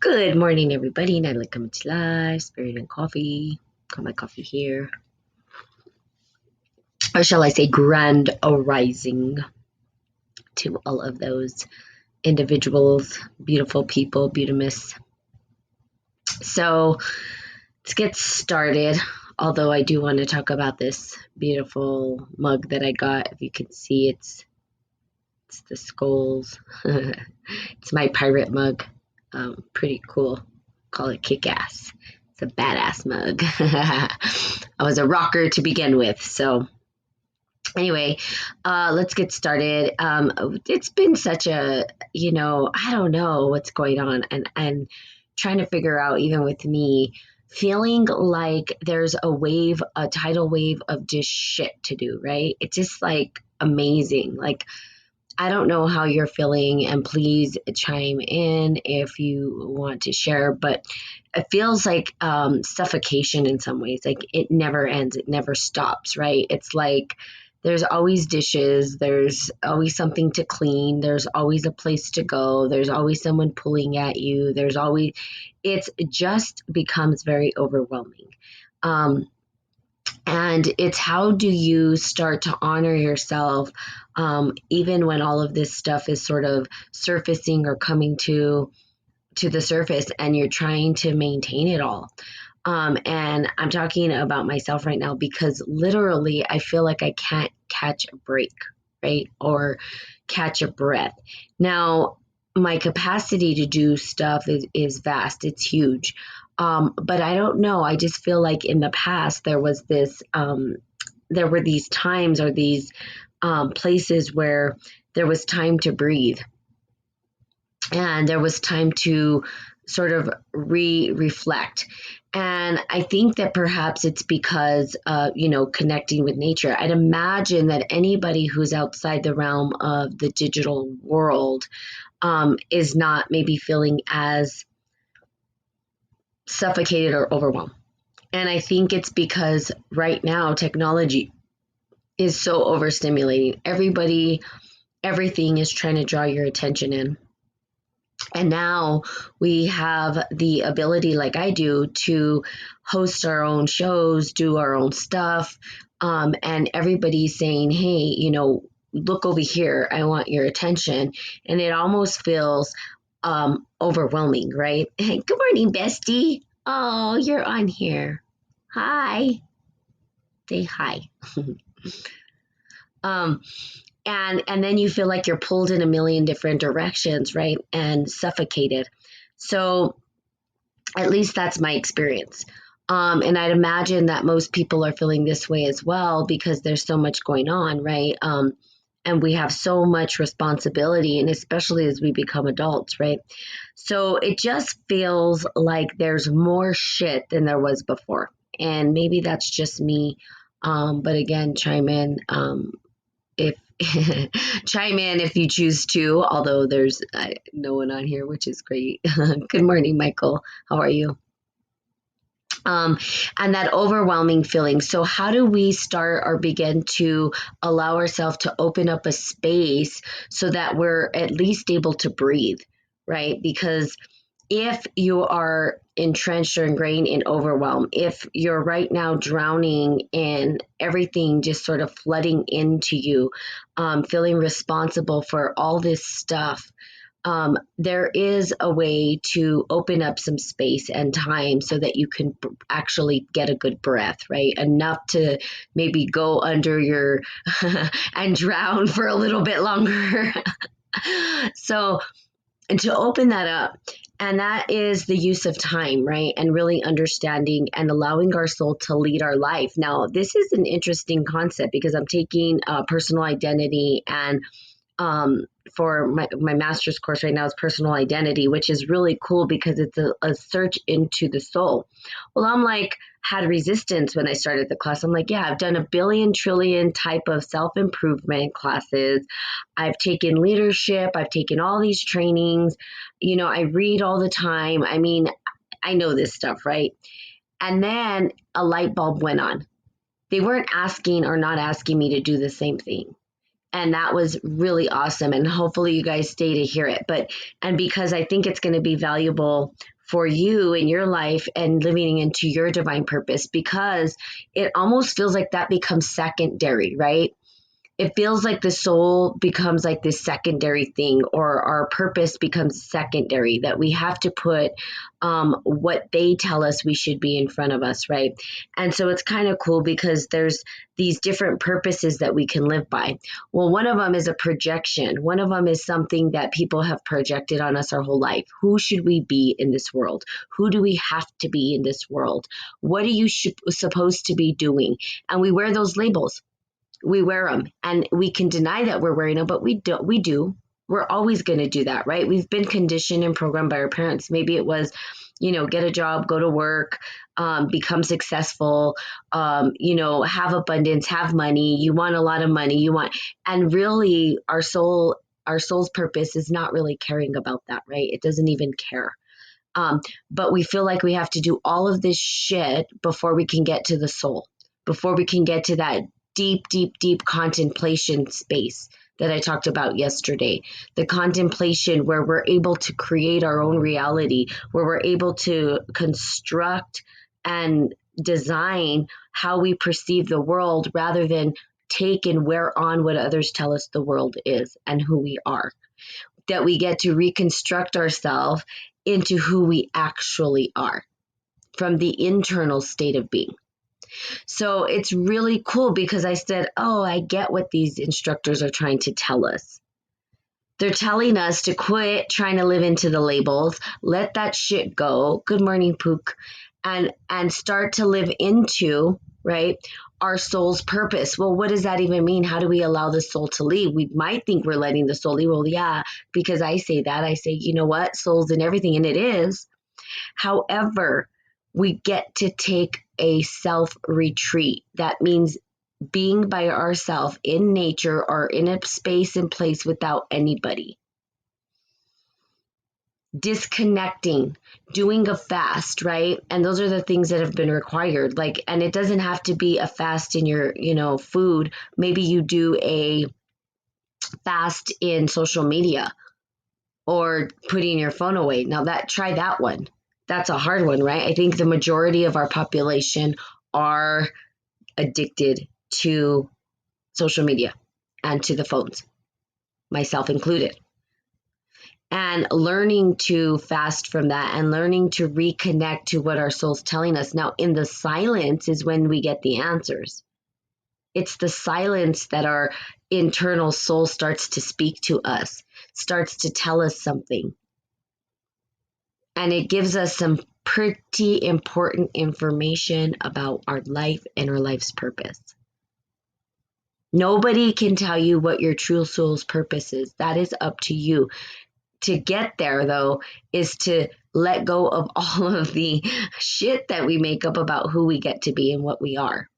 Good morning, everybody. Natalie coming to live, Spirit and Coffee. Got my coffee here. Or shall I say, grand arising to all of those individuals, beautiful people, beautimous. So let's get started. Although I do want to talk about this beautiful mug that I got. If you can see, it's the skulls. It's my pirate mug. Pretty cool. Call it kick-ass. It's a badass mug. I was a rocker to begin with. So anyway, let's get started. It's been such a, I don't know what's going on and trying to figure out, even with me, feeling like there's a tidal wave of just shit to do, right? It's just like amazing. Like, I don't know how you're feeling, and please chime in if you want to share, but it feels like suffocation in some ways. Like it never ends, it never stops, right? It's like there's always dishes, there's always something to clean, there's always a place to go, there's always someone pulling at you, it just becomes very overwhelming. And it's how do you start to honor yourself, even when all of this stuff is sort of surfacing or coming to the surface, and you're trying to maintain it all. And I'm talking about myself right now because literally I feel like I can't catch a break, right? Or catch a breath. Now, my capacity to do stuff is vast, it's huge. But I don't know. I just feel like in the past there were these times or these places where there was time to breathe, and there was time to sort of reflect. And I think that perhaps it's because, connecting with nature. I'd imagine that anybody who's outside the realm of the digital world is not maybe feeling as suffocated or overwhelmed. And I think it's because right now technology is so overstimulating. Everything is trying to draw your attention in. And now we have the ability, like I do, to host our own shows, do our own stuff. And everybody's saying, hey, look over here. I want your attention. And it almost feels overwhelming, right? Hey, good morning, bestie. Oh, you're on here. Hi. Say hi. um, and then you feel like you're pulled in a million different directions, right? And suffocated. So at least that's my experience. And I'd imagine that most people are feeling this way as well because there's so much going on, right? And we have so much responsibility, and especially as we become adults, right? So it just feels like there's more shit than there was before. And maybe that's just me. But again, chime in if chime in if you choose to, although there's no one on here, which is great. Good morning, Michael. How are you? And that overwhelming feeling. So how do we start or begin to allow ourselves to open up a space so that we're at least able to breathe, right? Because if you are entrenched or ingrained in overwhelm, if you're right now drowning in everything just sort of flooding into you, feeling responsible for all this stuff, there is a way to open up some space and time so that you can actually get a good breath, right? Enough to maybe go under your and drown for a little bit longer. So, and to open that up, and that is the use of time, right? And really understanding and allowing our soul to lead our life. Now, this is an interesting concept because I'm taking personal identity, and for my master's course right now is personal identity, which is really cool because it's a search into the soul. Well, I'm like, had resistance when I started the class. I'm like, yeah, I've done a billion trillion type of self-improvement classes. I've taken leadership. I've taken all these trainings. I read all the time. I mean, I know this stuff, right? And then a light bulb went on. They weren't asking or not asking me to do the same thing. And that was really awesome. And hopefully you guys stay to hear it. And because I think it's going to be valuable for you in your life and living into your divine purpose, because it almost feels like that becomes secondary, right? It feels like the soul becomes like this secondary thing, or our purpose becomes secondary, that we have to put what they tell us we should be in front of us, right? And so it's kind of cool because there's these different purposes that we can live by. Well, one of them is a projection. One of them is something that people have projected on us our whole life. Who should we be in this world? Who do we have to be in this world? What are you supposed to be doing? And we wear those labels. We wear them, and we can deny that we're wearing them, but we do. We're always going to do that, right? We've been conditioned and programmed by our parents. Maybe it was, get a job, go to work, become successful, have abundance, have money. You want a lot of money. And really our soul's purpose is not really caring about that, right? It doesn't even care. But we feel like we have to do all of this shit before we can get to the soul, before we can get to that deep contemplation space that I talked about yesterday. The contemplation where we're able to create our own reality, where we're able to construct and design how we perceive the world rather than take and wear on what others tell us the world is and who we are. That we get to reconstruct ourselves into who we actually are from the internal state of being. So it's really cool because I said, oh, I get what these instructors are trying to tell us. They're telling us to quit trying to live into the labels, let that shit go. Good morning, Pook. And start to live into, right, our soul's purpose. Well, what does that even mean? How do we allow the soul to leave? We might think we're letting the soul leave. Well, yeah, because I say that. I say, you know what? Soul's in everything, and it is. However, we get to take a self-retreat. That means being by ourselves in nature or in a space and place without anybody. Disconnecting, doing a fast, right? And those are the things that have been required. And it doesn't have to be a fast in your, food. Maybe you do a fast in social media or putting your phone away. Now try that one. That's a hard one, right? I think the majority of our population are addicted to social media and to the phones, myself included. And learning to fast from that and learning to reconnect to what our soul's telling us. Now, in the silence is when we get the answers. It's the silence that our internal soul starts to speak to us, starts to tell us something. And it gives us some pretty important information about our life and our life's purpose. Nobody can tell you what your true soul's purpose is. That is up to you. To get there, though, is to let go of all of the shit that we make up about who we get to be and what we are.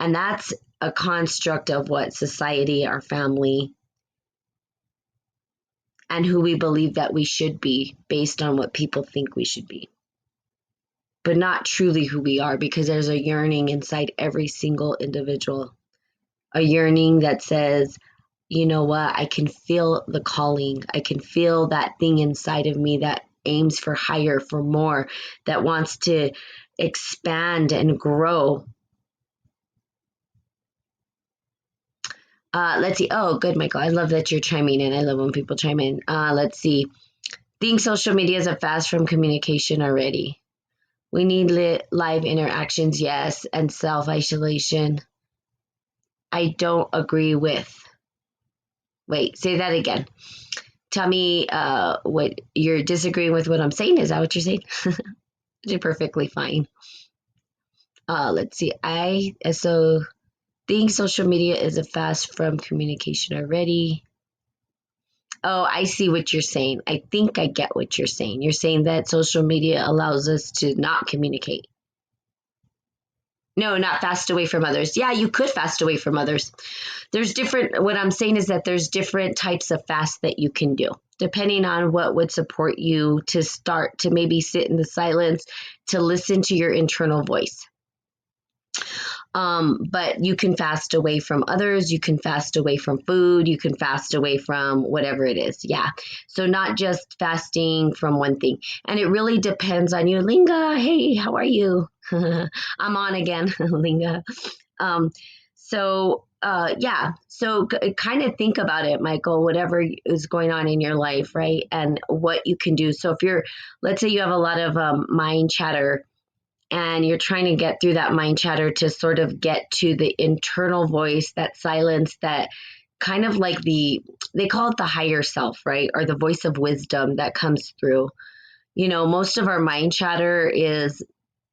And that's a construct of what society, our family, and who we believe that we should be based on what people think we should be. But not truly who we are, because there's a yearning inside every single individual. A yearning that says, you know what, I can feel the calling. I can feel that thing inside of me that aims for higher, for more, that wants to expand and grow. Let's see. Oh, good, Michael. I love that you're chiming in. I love when people chime in. Let's see. Think social media is a fast from communication already. We need live interactions, yes, and self-isolation. I don't agree with. Wait, say that again. Tell me what you're disagreeing with what I'm saying. Is that what you're saying? You're perfectly fine. Let's see. So think social media is a fast from communication already. Oh, I see what you're saying. I think I get what you're saying. You're saying that social media allows us to not communicate. No, not fast away from others. Yeah, you could fast away from others. What I'm saying is that there's different types of fast that you can do, depending on what would support you to start to maybe sit in the silence, to listen to your internal voice. But you can fast away from others. You can fast away from food. You can fast away from whatever it is. Yeah. So not just fasting from one thing. And it really depends on you. Linga, hey, how are you? I'm on again, Linga. Um, yeah. So kind of think about it, Michael, whatever is going on in your life, right? And what you can do. So if let's say you have a lot of mind chatter, and you're trying to get through that mind chatter to sort of get to the internal voice, that silence, that kind of like they call it the higher self, right? Or the voice of wisdom that comes through. Most of our mind chatter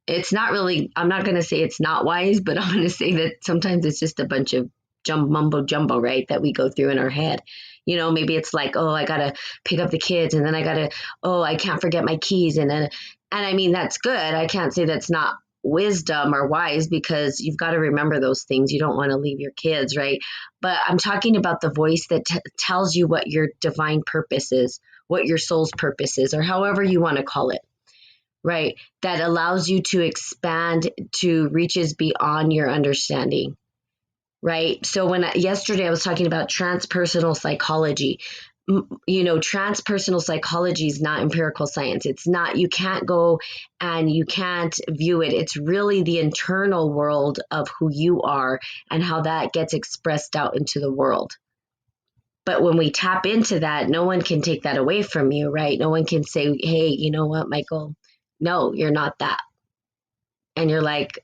it's not really, I'm not going to say it's not wise, but I'm going to say that sometimes it's just a bunch of mumbo jumbo, right? That we go through in our head. Maybe it's like, oh, I got to pick up the kids, and then I can't forget my keys. And I mean, that's good. I can't say that's not wisdom or wise, because you've got to remember those things. You don't want to leave your kids, right? But I'm talking about the voice that tells you what your divine purpose is, what your soul's purpose is, or however you want to call it. Right, that allows you to expand to reaches beyond your understanding. Right. So yesterday I was talking about transpersonal psychology. Transpersonal psychology is not empirical science. It's not, you can't go and you can't view it. It's really the internal world of who you are and how that gets expressed out into the world. But when we tap into that, no one can take that away from you, right? No one can say, hey, you know what, Michael? No, you're not that. And you're like,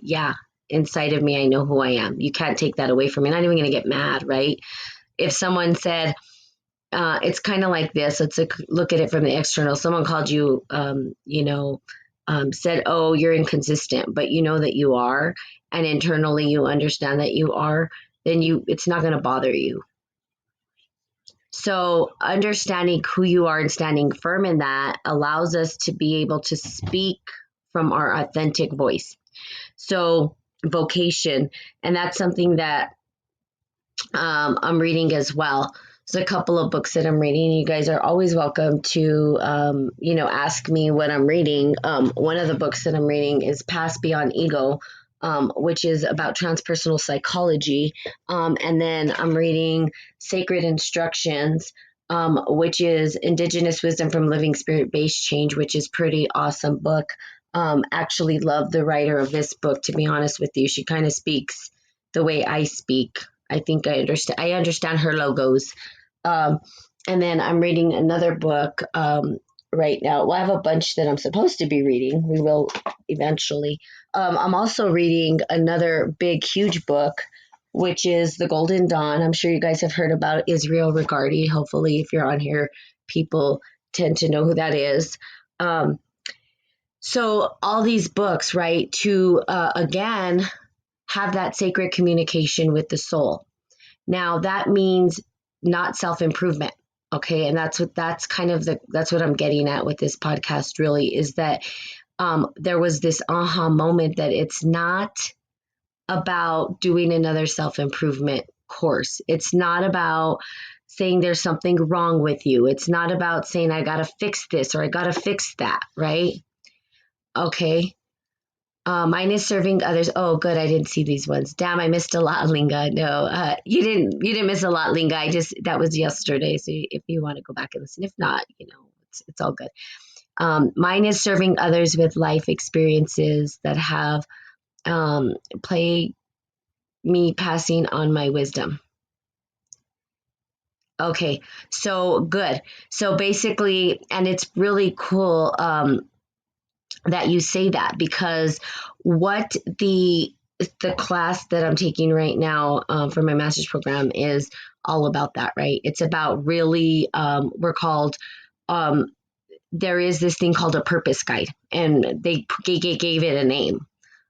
yeah, inside of me, I know who I am. You can't take that away from me. I'm not even going to get mad, right? If someone said, it's kind of like this, let's look at it from the external. Someone called you, said, oh, you're inconsistent, but you know that you are, and internally you understand that you are, then it's not going to bother you. So understanding who you are and standing firm in that allows us to be able to speak from our authentic voice. So vocation, and that's something that I'm reading as well. There's a couple of books that I'm reading. You guys are always welcome to, ask me what I'm reading. One of the books that I'm reading is Pass Beyond Ego, which is about transpersonal psychology. And then I'm reading Sacred Instructions, which is Indigenous Wisdom from Living Spirit-Based Change, which is pretty awesome book. Actually love the writer of this book, to be honest with you. She kind of speaks the way I speak. I think I understand her logos. And then I'm reading another book right now. Well, I have a bunch that I'm supposed to be reading. We will eventually. I'm also reading another big, huge book, which is The Golden Dawn. I'm sure you guys have heard about Israel Regardie. Hopefully, if you're on here, people tend to know who that is. So all these books, right, to, again, have that sacred communication with the soul. Now, that means not self-improvement. Okay. And that's what I'm getting at with this podcast, really, is that there was this aha moment that it's not about doing another self-improvement course. It's not about saying there's something wrong with you. It's not about saying I got to fix this or I got to fix that, right? Okay. Mine is serving others. Oh, good. I didn't see these ones. Damn, I missed a lot, Linga. No, you didn't miss a lot, Linga. That was yesterday. So if you want to go back and listen, if not, it's all good. Mine is serving others with life experiences that have play me passing on my wisdom. Okay, so good. So basically, and it's really cool that you say that, because what the class that I'm taking right now for my master's program is all about that, right? It's about really, there is this thing called a purpose guide, and they gave it a name.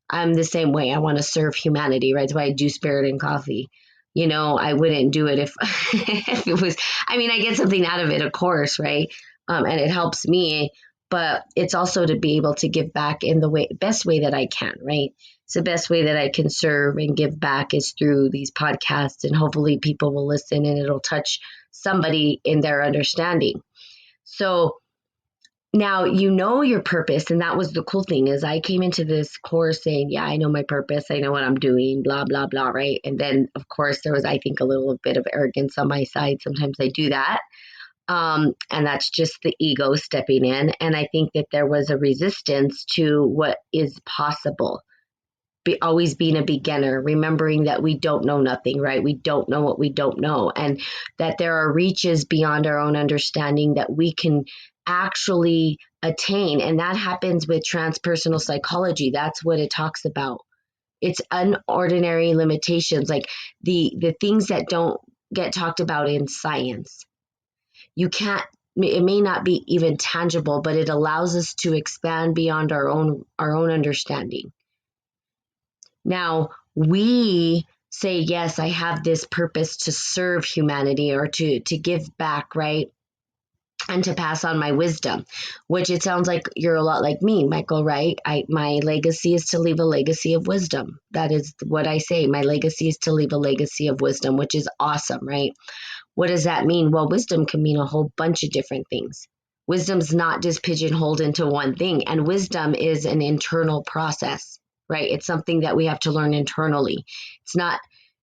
I'm the same way. I want to serve humanity, right? That's why I do Spirit and Coffee. I wouldn't do it if, if it was, I mean, I get something out of it, of course, right? And it helps me, but it's also to be able to give back in the best way that I can, right? So the best way that I can serve and give back is through these podcasts, and hopefully people will listen and it'll touch somebody in their understanding. So Now, you know your purpose, and that was the cool thing is I came into this course saying, yeah, I know my purpose. I know what I'm doing, blah, blah, blah, right? And then, of course, there was, I think, a little bit of arrogance on my side. Sometimes I do that. And that's just the ego stepping in. And I think that there was a resistance to what is possible. Always being a beginner, remembering that we don't know nothing, right? We don't know what we don't know, and that there are reaches beyond our own understanding that we can actually attain. And that happens with transpersonal psychology. That's what it talks about. It's unordinary limitations, like the things that don't get talked about in science. You can't, it may not be even tangible, but it allows us to expand beyond our own understanding. Now, we say, yes, I have this purpose to serve humanity or to give back, right? And to pass on my wisdom, which it sounds like you're a lot like me, Michael, right? My legacy is to leave a legacy of wisdom. That is what I say. My legacy is to leave a legacy of wisdom, which is awesome, right? What does that mean? Well, wisdom can mean a whole bunch of different things. Wisdom's not just pigeonholed into one thing, and wisdom is an internal process, right? It's something that we have to learn internally.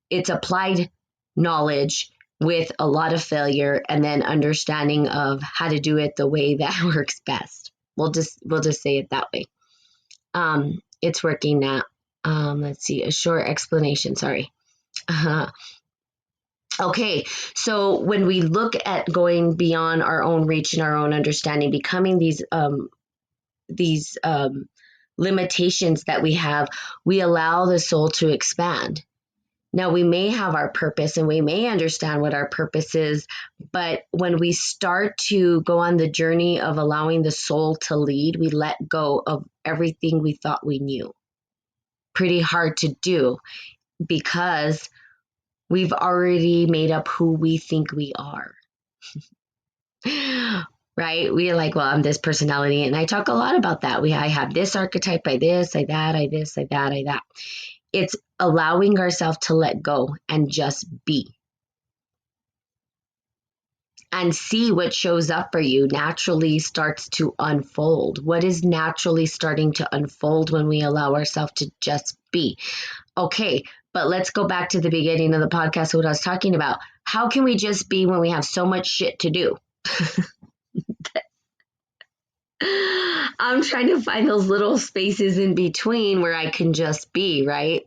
It's applied knowledge with a lot of failure and then understanding of how to do it the way that works best. We'll just say it that way. It's working now. Let's see, a short explanation, sorry. Okay, so when we look at going beyond our own reach and our own understanding, becoming these limitations that we have, we allow the soul to expand. Now, we may have our purpose and we may understand what our purpose is, but when we start to go on the journey of allowing the soul to lead, we let go of everything we thought we knew. Pretty hard to do because we've already made up who we think we are. Right? We're like, well, I'm this personality. And I talk a lot about that. I have this archetype, I this, I that, I this, I that, I that. It's allowing ourselves to let go and just be. And see what shows up for you naturally starts to unfold. What is naturally starting to unfold when we allow ourselves to just be? Okay, but let's go back to the beginning of the podcast, what I was talking about. How can we just be when we have so much shit to do? I'm trying to find those little spaces in between where I can just be, right?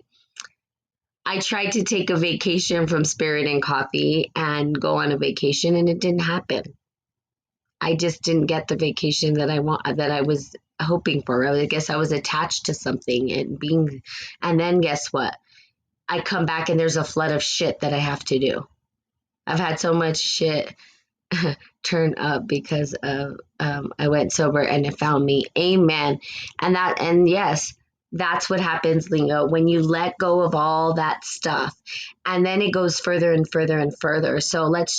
I tried to take a vacation from Spirit and Coffee and go on a vacation, and it didn't happen. I just didn't get the vacation that I was hoping for. I guess I was attached to something and then guess what? I come back and there's a flood of shit that I have to do. I've had so much shit turn up because of I went sober and it found me. Amen. And yes, that's what happens, Lingo, when you let go of all that stuff. And then it goes further and further and further. So let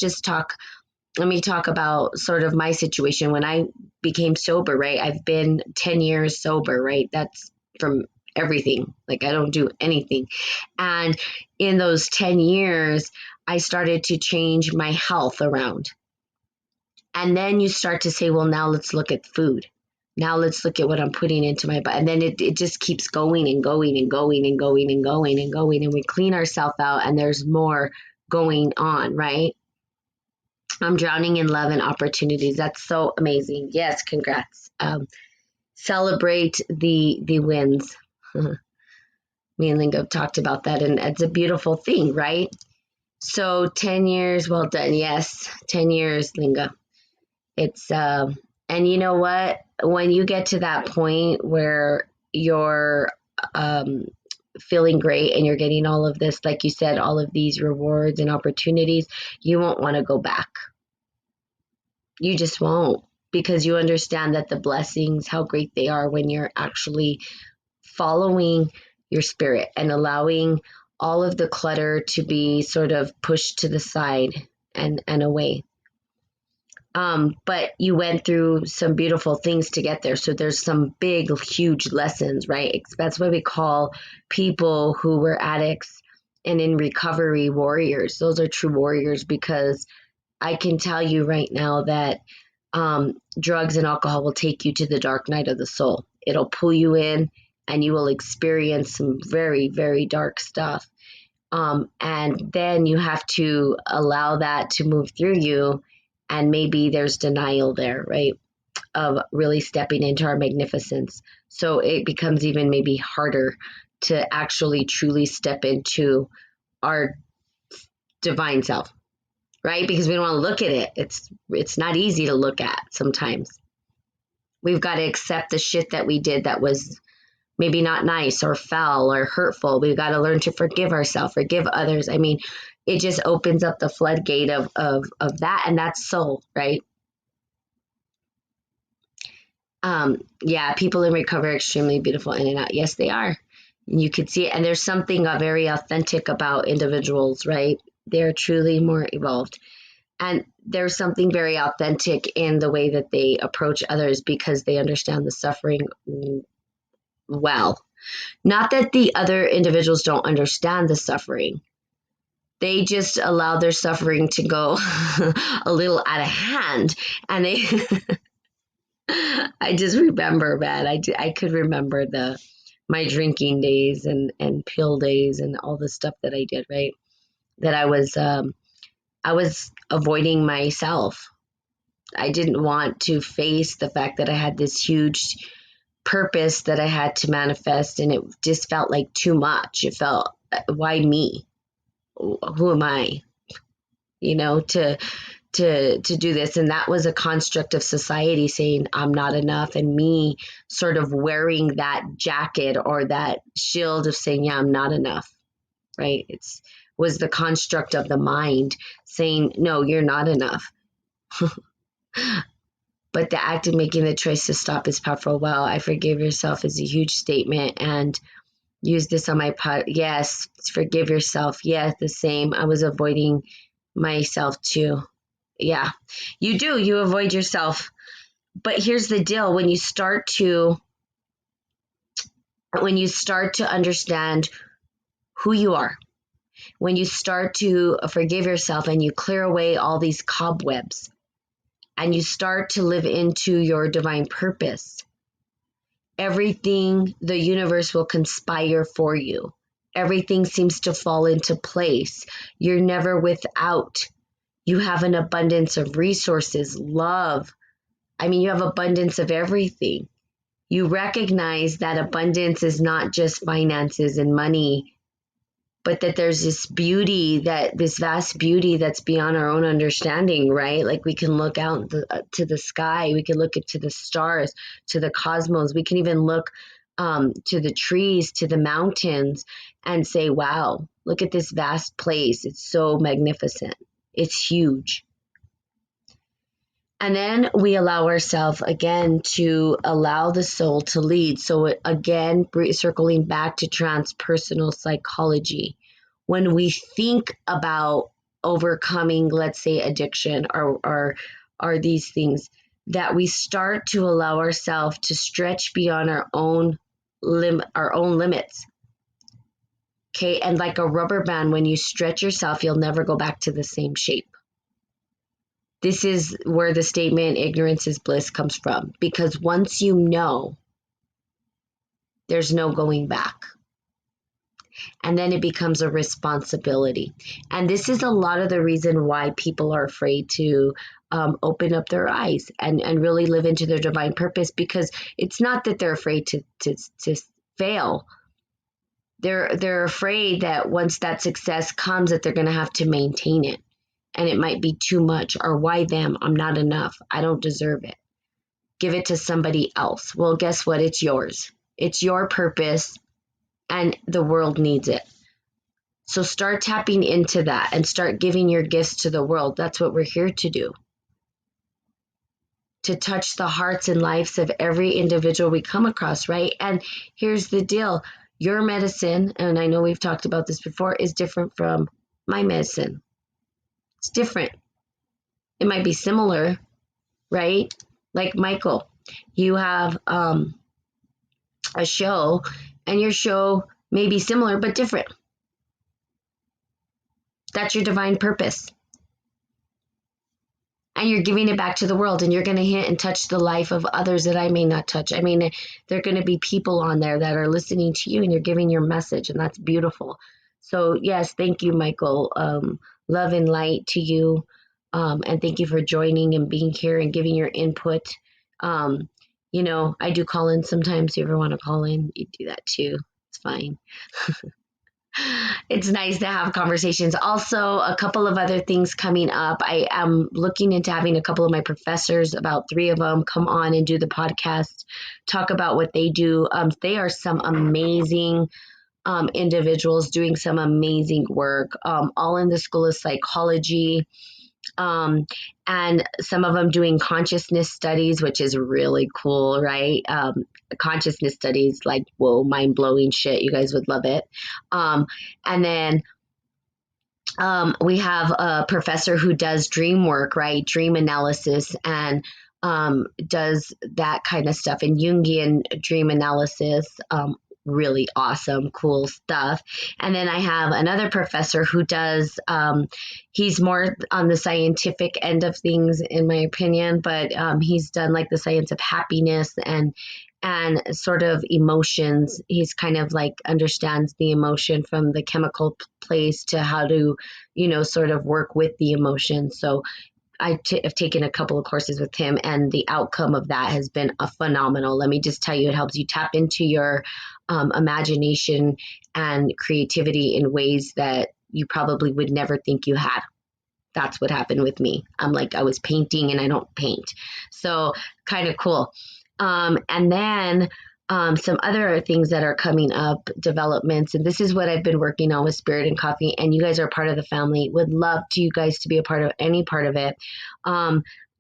me talk about sort of my situation when I became sober, right? I've been 10 years sober, right? That's from everything. Like I don't do anything. And in those 10 years, I started to change my health around. And then you start to say, well, now let's look at food. Now let's look at what I'm putting into my body. And then it just keeps going and going and going and going and going and going. And we clean ourselves out and there's more going on, right? I'm drowning in love and opportunities. That's so amazing. Yes, congrats. Celebrate the wins. Me and Lingo talked about that, and it's a beautiful thing, right? So 10 years, well done. Yes, 10 years, Lingo. It's and you know what? When you get to that point where you're feeling great and you're getting all of this, like you said, all of these rewards and opportunities, you won't want to go back. You just won't, because you understand that the blessings, how great they are when you're actually following your spirit and allowing all of the clutter to be sort of pushed to the side and away. But you went through some beautiful things to get there. So there's some big, huge lessons, right? That's why we call people who were addicts and in recovery warriors. Those are true warriors, because I can tell you right now that drugs and alcohol will take you to the dark night of the soul. It'll pull you in and you will experience some very, very dark stuff. And then you have to allow that to move through you. And maybe there's denial there, right? Of really stepping into our magnificence. So it becomes even maybe harder to actually truly step into our divine self, right? Because we don't want to look at it. It's not easy to look at sometimes. We've got to accept the shit that we did that was maybe not nice or foul or hurtful. We've got to learn to forgive ourselves, forgive others. I mean, it just opens up the floodgate of that, and that's soul, right? Yeah, people in recovery are extremely beautiful in and out. Yes, they are. You could see it. And there's something very authentic about individuals, right? They're truly more evolved. And there's something very authentic in the way that they approach others because they understand the suffering well. Not that the other individuals don't understand the suffering. They just allow their suffering to go a little out of hand. And they, I just remember, man, I could remember my drinking days and pill days and all the stuff that I did, right? That I was avoiding myself. I didn't want to face the fact that I had this huge purpose that I had to manifest, and it just felt like too much. It felt, why me? Who am I? To do this. And that was a construct of society saying I'm not enough, and me sort of wearing that jacket or that shield of saying, yeah, I'm not enough, right? Was the construct of the mind saying, no, you're not enough. But the act of making the choice to stop is powerful. Wow, I forgive yourself is a huge statement, and use this on my pod. Yes, forgive yourself. Yes, the same. I was avoiding myself too. Yeah, you do. You avoid yourself. But here's the deal. When you start to understand who you are, when you start to forgive yourself and you clear away all these cobwebs and you start to live into your divine purpose, everything, the universe will conspire for you. Everything seems to fall into place. You're never without. You have an abundance of resources, love. I mean, you have abundance of everything. You recognize that abundance is not just finances and money, but that there's this vast beauty that's beyond our own understanding, right? Like we can look out to the sky, we can look into the stars, to the cosmos. We can even look to the trees, to the mountains, and say, wow, look at this vast place. It's so magnificent. It's huge. And then we allow ourselves again to allow the soul to lead. So again, circling back to transpersonal psychology, when we think about overcoming, let's say, addiction or these things, that we start to allow ourselves to stretch beyond our own limits. Okay, and like a rubber band, when you stretch yourself, you'll never go back to the same shape. This is where the statement, ignorance is bliss, comes from. Because once you know, there's no going back. And then it becomes a responsibility. And this is a lot of the reason why people are afraid to open up their eyes and really live into their divine purpose, because it's not that they're afraid to fail. They're afraid that once that success comes, that they're going to have to maintain it. And it might be too much, or why them? I'm not enough. I don't deserve it. Give it to somebody else. Well, guess what? It's yours. It's your purpose, and the world needs it. So start tapping into that and start giving your gifts to the world. That's what we're here to do. To touch the hearts and lives of every individual we come across, right? And here's the deal. Your medicine, and I know we've talked about this before, is different from my medicine. It's different. It might be similar, right? Like Michael, you have a show, and your show may be similar but different. That's your divine purpose. and you're giving it back to the world, and you're going to hit and touch the life of others that I may not touch. I mean, there are going to be people on there that are listening to you, and you're giving your message, and that's beautiful. So yes, thank you, Michael. Love and light to you, and thank you for joining and being here and giving your input. um, I do call in sometimes. If you ever want to call in, you do that too. It's fine. It's nice to have conversations. Also, a couple of other things coming up. I am looking into having a couple of my professors, about 3 of them, come on and do the podcast, talk about what they do. They are some amazing individuals doing some amazing work, all in the School of Psychology. Um, and some of them doing consciousness studies, which is really cool, right? Consciousness studies, like, whoa, mind blowing shit. You guys would love it. And then we have a professor who does dream work, right? Dream analysis, and does that kind of stuff, and Jungian dream analysis. Really awesome, cool stuff. And then I have another professor who does, he's more on the scientific end of things, in my opinion, but he's done like the science of happiness and sort of emotions. He's kind of like understands the emotion from the chemical place to how to, sort of work with the emotion. So have taken a couple of courses with him, and the outcome of that has been a phenomenal. Let me just tell you, it helps you tap into your imagination and creativity in ways that you probably would never think you had. That's what happened with me. I'm like, I was painting and I don't paint. So kind of cool. And then some other things that are coming up, developments, and this is what I've been working on with Spirit and Coffee, and you guys are part of the family. Would love to you guys to be a part of any part of it.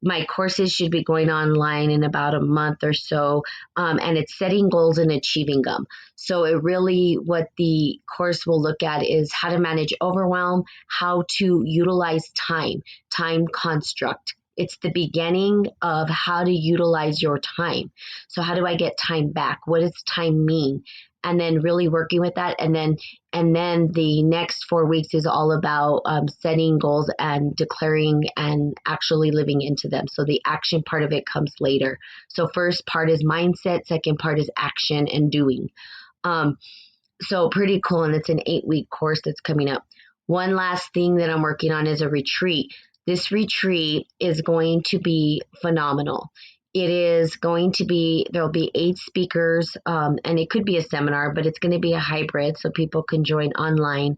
My courses should be going online in about a month or so, and it's setting goals and achieving them. So it really, what the course will look at is how to manage overwhelm, how to utilize time construct. It's the beginning of how to utilize your time. So how do I get time back? What does time mean? And then really working with that. And then the next 4 weeks is all about setting goals and declaring and actually living into them. So the action part of it comes later. So first part is mindset. Second part is action and doing. So pretty cool. And it's an 8-week course that's coming up. One last thing that I'm working on is a retreat. This retreat is going to be phenomenal. It is going to be, there'll be 8 speakers, and it could be a seminar, but it's going to be a hybrid so people can join online.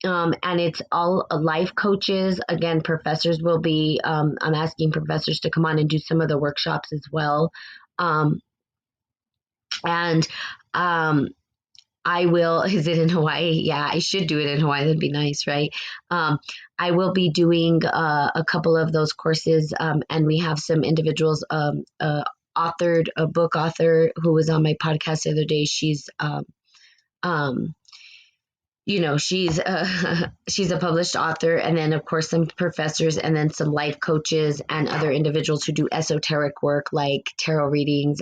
And it's all life coaches. Again, professors will be, I'm asking professors to come on and do some of the workshops as well. And I will, is it in Hawaii? Yeah, I should do it in Hawaii. That'd be nice, right? I will be doing a couple of those courses, and we have some individuals, authored, a book author who was on my podcast the other day. She's, she's a published author, and then of course some professors, and then some life coaches and other individuals who do esoteric work like tarot readings,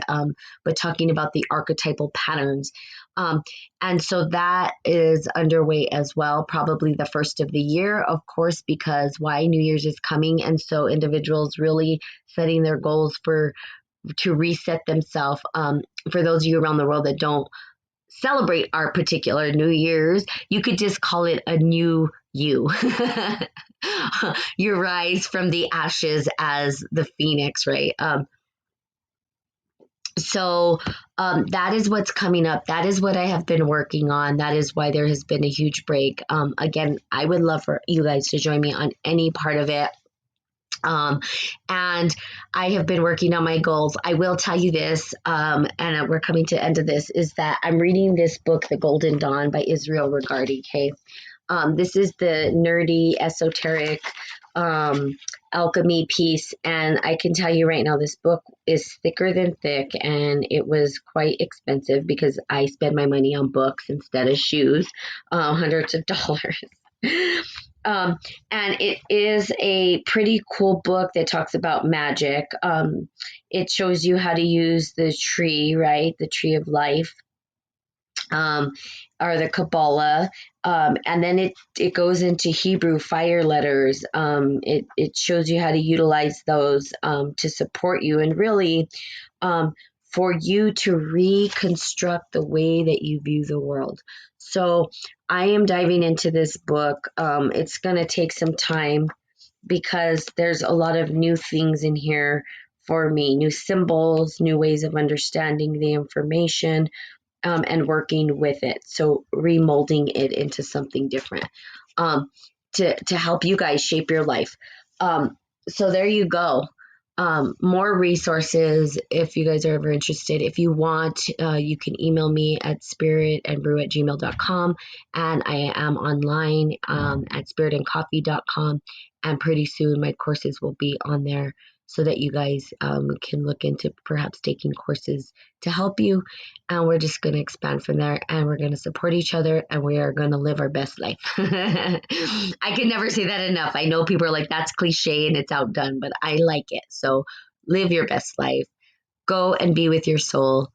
but talking about the archetypal patterns. And so that is underway as well, probably the first of the year, of course, because why? New Year's is coming. And so individuals really setting their goals to reset themselves. For those of you around the world that don't celebrate our particular New Year's, you could just call it a new you. You rise from the ashes as the phoenix, right? So that is what's coming up. That is what I have been working on. That is why there has been a huge break. Again, I would love for you guys to join me on any part of it. And I have been working on my goals. I will tell you this, and we're coming to the end of this, is that I'm reading this book, The Golden Dawn by Israel Regardie. Okay. This is the nerdy, esoteric, alchemy piece. And I can tell you right now, this book is thicker than thick, and it was quite expensive because I spend my money on books instead of shoes, hundreds of dollars. And it is a pretty cool book that talks about magic. It shows you how to use the tree, right? The tree of life. are the Kabbalah, and then it goes into Hebrew fire letters. It shows you how to utilize those to support you, and really um, for you to reconstruct the way that you view the world. So I am diving into this book. It's going to take some time because there's a lot of new things in here for me, new symbols, new ways of understanding the information, and working with it. So remolding it into something different, um, to help you guys shape your life. So there you go. More resources if you guys are ever interested. If you want, you can email me at spiritandbrew@gmail.com, and I am online at spiritandcoffee.com, and pretty soon my courses will be on there so that you guys can look into perhaps taking courses to help you, and we're just going to expand from there, and we're going to support each other, and we are going to live our best life. I can never say that enough. I know people are like, that's cliche and it's outdone, but I like it. So live your best life. Go and be with your soul,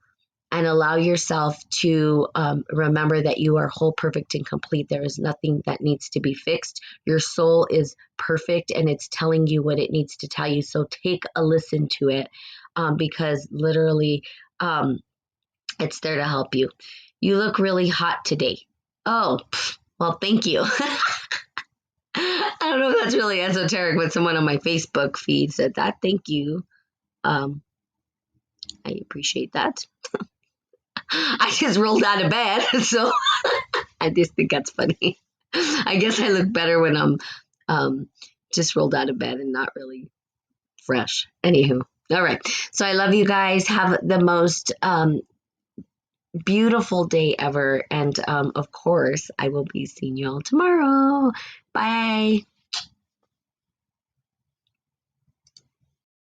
and allow yourself to remember that you are whole, perfect, and complete. There is nothing that needs to be fixed. Your soul is perfect, and it's telling you what it needs to tell you. So take a listen to it, because literally, it's there to help you. You look really hot today. Oh, well, thank you. I don't know if that's really esoteric, but someone on my Facebook feed said that. Thank you. Um, I appreciate that. I just rolled out of bed, so I just think that's funny. I guess I look better when I'm just rolled out of bed and not really fresh. Anywho, all right. So I love you guys. Have the most beautiful day ever. And of course, I will be seeing you all tomorrow. Bye.